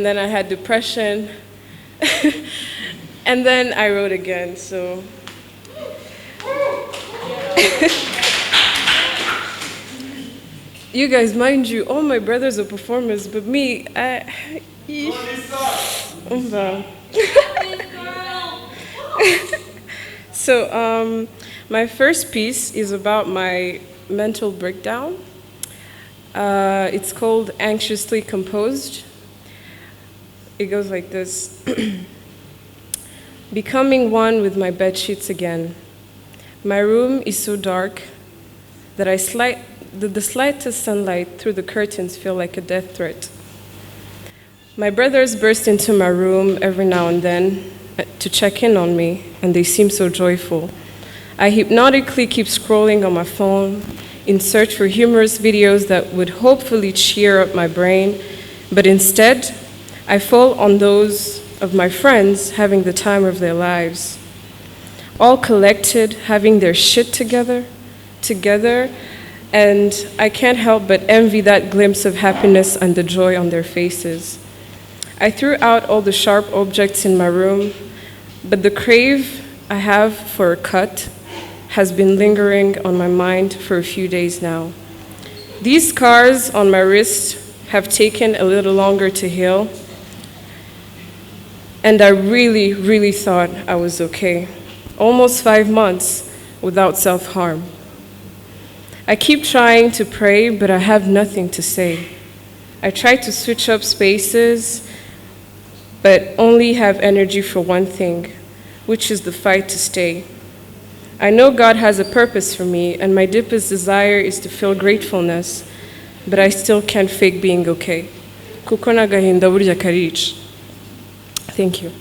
and then I had depression, and then I wrote again, so. You guys, mind you, all my brothers are performers, but me, So, my first piece is about my mental breakdown. It's called Anxiously Composed. It goes like this. Becoming one with my bedsheets again. My room is so dark that the slightest sunlight through the curtains feel like a death threat. My brothers burst into my room every now and then to check in on me, and they seem so joyful. I hypnotically keep scrolling on my phone in search for humorous videos that would hopefully cheer up my brain, but instead, I fall on those of my friends having the time of their lives. All collected, having their shit together, and I can't help but envy that glimpse of happiness and the joy on their faces. I threw out all the sharp objects in my room, but the crave I have for a cut has been lingering on my mind for a few days now. These scars on my wrist have taken a little longer to heal, and I really, really thought I was okay. Almost 5 months without self-harm. I keep trying to pray, but I have nothing to say. I try to switch up spaces, but only have energy for one thing, which is the fight to stay. I know God has a purpose for me, and my deepest desire is to feel gratefulness, but I still can't fake being okay. Kuko n'agahinda burya karica. Thank you.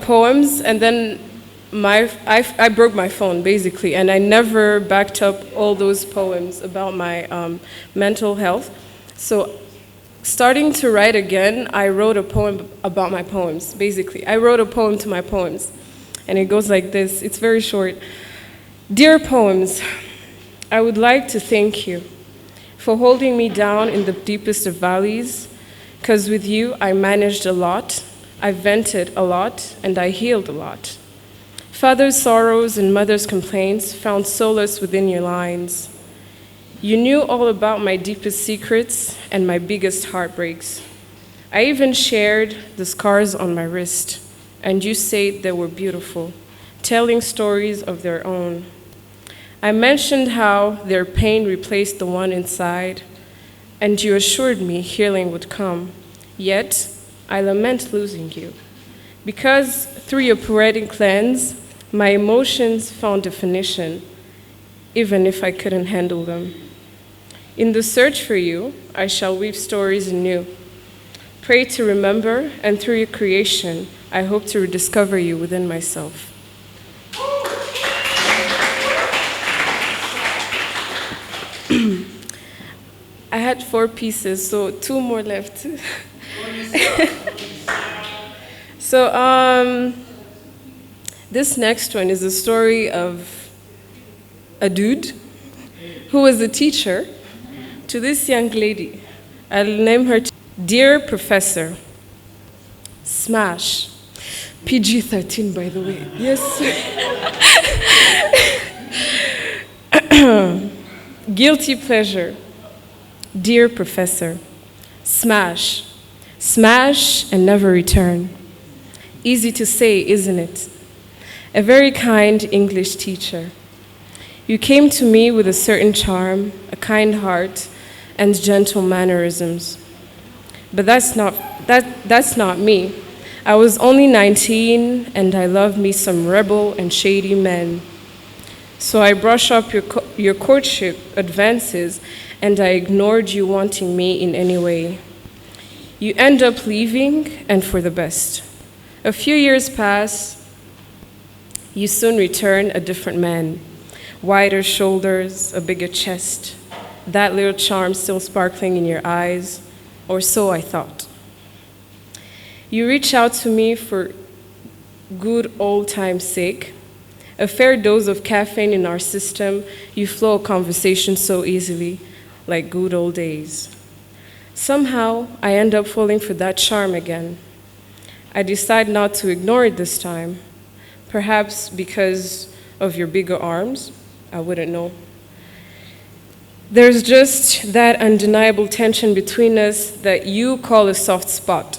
Poems, and then I broke my phone, basically, and I never backed up all those poems about my mental health. So starting to write again, I wrote a poem about my poems, basically. I wrote a poem to my poems, and it goes like this. It's very short. Dear poems, I would like to thank you for holding me down in the deepest of valleys, because with you I managed a lot, I vented a lot, and I healed a lot. Father's sorrows and mother's complaints found solace within your lines. You knew all about my deepest secrets and my biggest heartbreaks. I even shared the scars on my wrist, and you said they were beautiful, telling stories of their own. I mentioned how their pain replaced the one inside, and you assured me healing would come. Yet, I lament losing you, because through your poetic lens, my emotions found definition, even if I couldn't handle them. In the search for you, I shall weave stories anew. Pray to remember, and through your creation, I hope to rediscover you within myself. I had 4 pieces, so 2 more left. So this next one is a story of a dude who was a teacher to this young lady. I'll name her Dear Professor. Smash. PG-13, by the way. Yes. Guilty pleasure. Dear Professor. Smash. Smash and never return. Easy to say, isn't it? A very kind English teacher. You came to me with a certain charm, a kind heart, and gentle mannerisms. But that's not me. I was only 19, and I loved me some rebel and shady men. So I brushed up your courtship advances, and I ignored you wanting me in any way. You end up leaving, and for the best. A few years pass. You soon return a different man. Wider shoulders, a bigger chest, that little charm still sparkling in your eyes, or so I thought. You reach out to me for good old time's sake. A fair dose of caffeine in our system, you flow a conversation so easily, like good old days. Somehow, I end up falling for that charm again. I decide not to ignore it this time, perhaps because of your bigger arms. I wouldn't know. There's just that undeniable tension between us that you call a soft spot.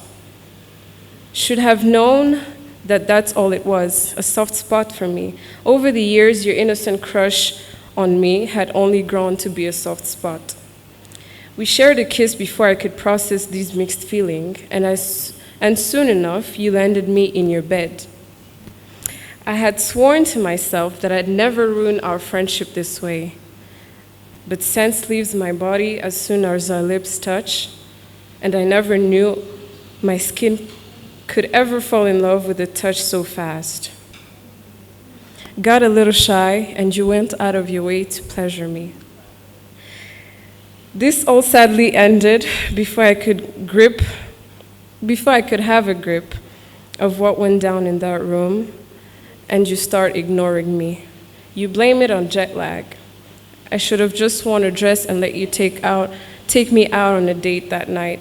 Should have known that that's all it was, a soft spot for me. Over the years, your innocent crush on me had only grown to be a soft spot. We shared a kiss before I could process these mixed feelings, and soon enough, you landed me in your bed. I had sworn to myself that I'd never ruin our friendship this way, but sense leaves my body as soon as our lips touch, and I never knew my skin could ever fall in love with a touch so fast. Got a little shy, and you went out of your way to pleasure me. This all sadly ended before I could have a grip of what went down in that room, and you start ignoring me. You blame it on jet lag. I should have just worn a dress and let you take me out on a date that night.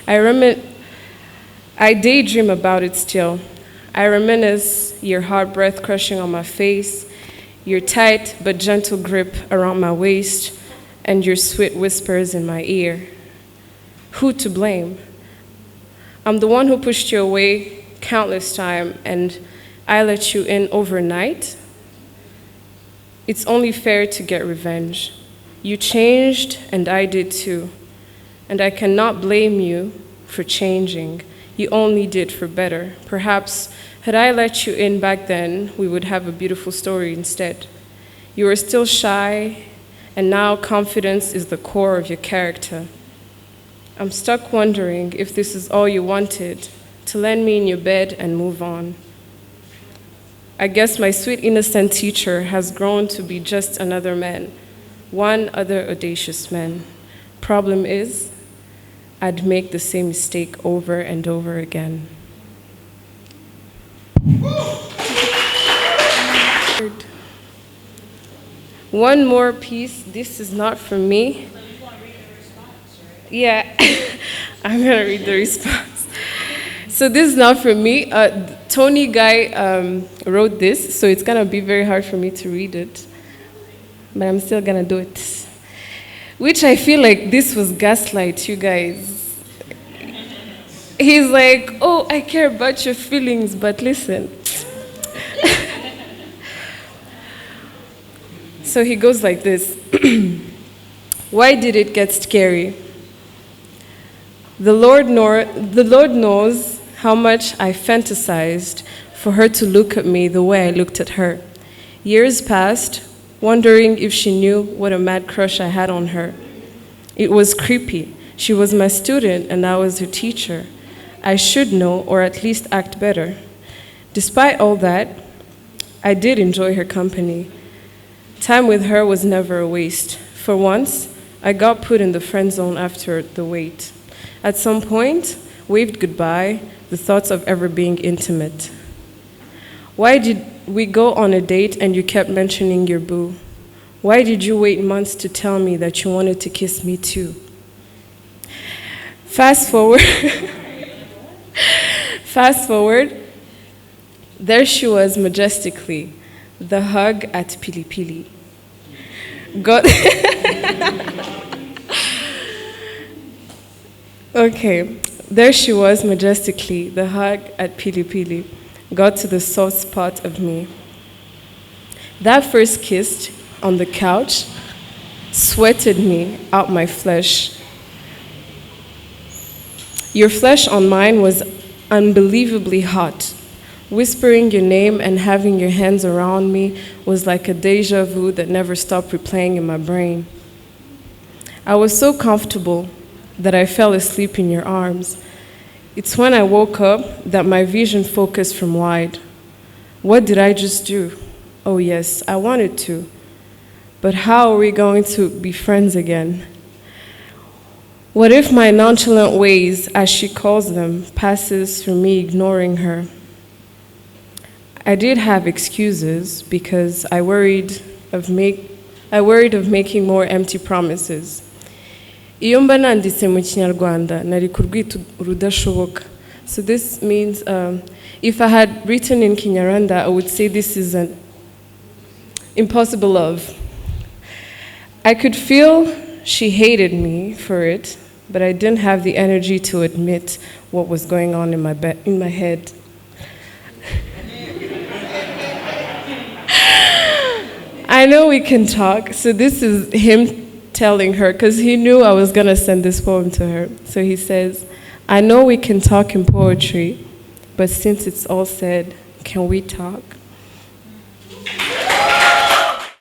I daydream about it still. I reminisce your hard breath crushing on my face, your tight but gentle grip around my waist, and your sweet whispers in my ear. Who to blame? I'm the one who pushed you away countless times, and I let you in overnight. It's only fair to get revenge. You changed, and I did too. And I cannot blame you for changing. You only did for better. Perhaps, had I let you in back then, we would have a beautiful story instead. You were still shy, and now confidence is the core of your character. I'm stuck wondering if this is all you wanted, to land me in your bed and move on. I guess my sweet innocent teacher has grown to be just another man, one other audacious man. Problem is, I'd make the same mistake over and over again. One more piece. This is not for me. Yeah, I'm gonna read the response. So this is not for me. Tony Guy wrote this, so it's gonna be very hard for me to read it, but I'm still gonna do it. Which I feel like this was gaslight, you guys. He's like, oh, I care about your feelings, but listen. So he goes like this. Why did it get scary? The Lord knows how much I fantasized for her to look at me the way I looked at her. Years passed, wondering if she knew what a mad crush I had on her. It was creepy. She was my student and I was her teacher. I should know, or at least act better. Despite all that, I did enjoy her company. Time with her was never a waste. For once, I got put in the friend zone after the wait. At some point, waved goodbye, the thoughts of ever being intimate. Why did we go on a date and you kept mentioning your boo? Why did you wait months to tell me that you wanted to kiss me too? Fast forward, there she was majestically, the hug at Pili Pili. Okay, there she was majestically, the hug at Pili Pili. Got to the soft spot of me. That first kiss on the couch sweated me out my flesh. Your flesh on mine was unbelievably hot. Whispering your name and having your hands around me was like a deja vu that never stopped replaying in my brain. I was so comfortable that I fell asleep in your arms. It's when I woke up that my vision focused from wide. What did I just do? Oh yes, I wanted to. But how are we going to be friends again? What if my nonchalant ways, as she calls them, passes for me ignoring her? I did have excuses because I worried of making more empty promises. iyo mba nanditse mu kinyarwanda nari kurwita urudashoboka. So this means if I had written in Kinyarwanda, I would say this is an impossible love. I could feel she hated me for it, but I didn't have the energy to admit what was going on in my head. I know we can talk. So this is him telling her, because he knew I was going to send this poem to her. So he says, I know we can talk in poetry, but since it's all said, can we talk?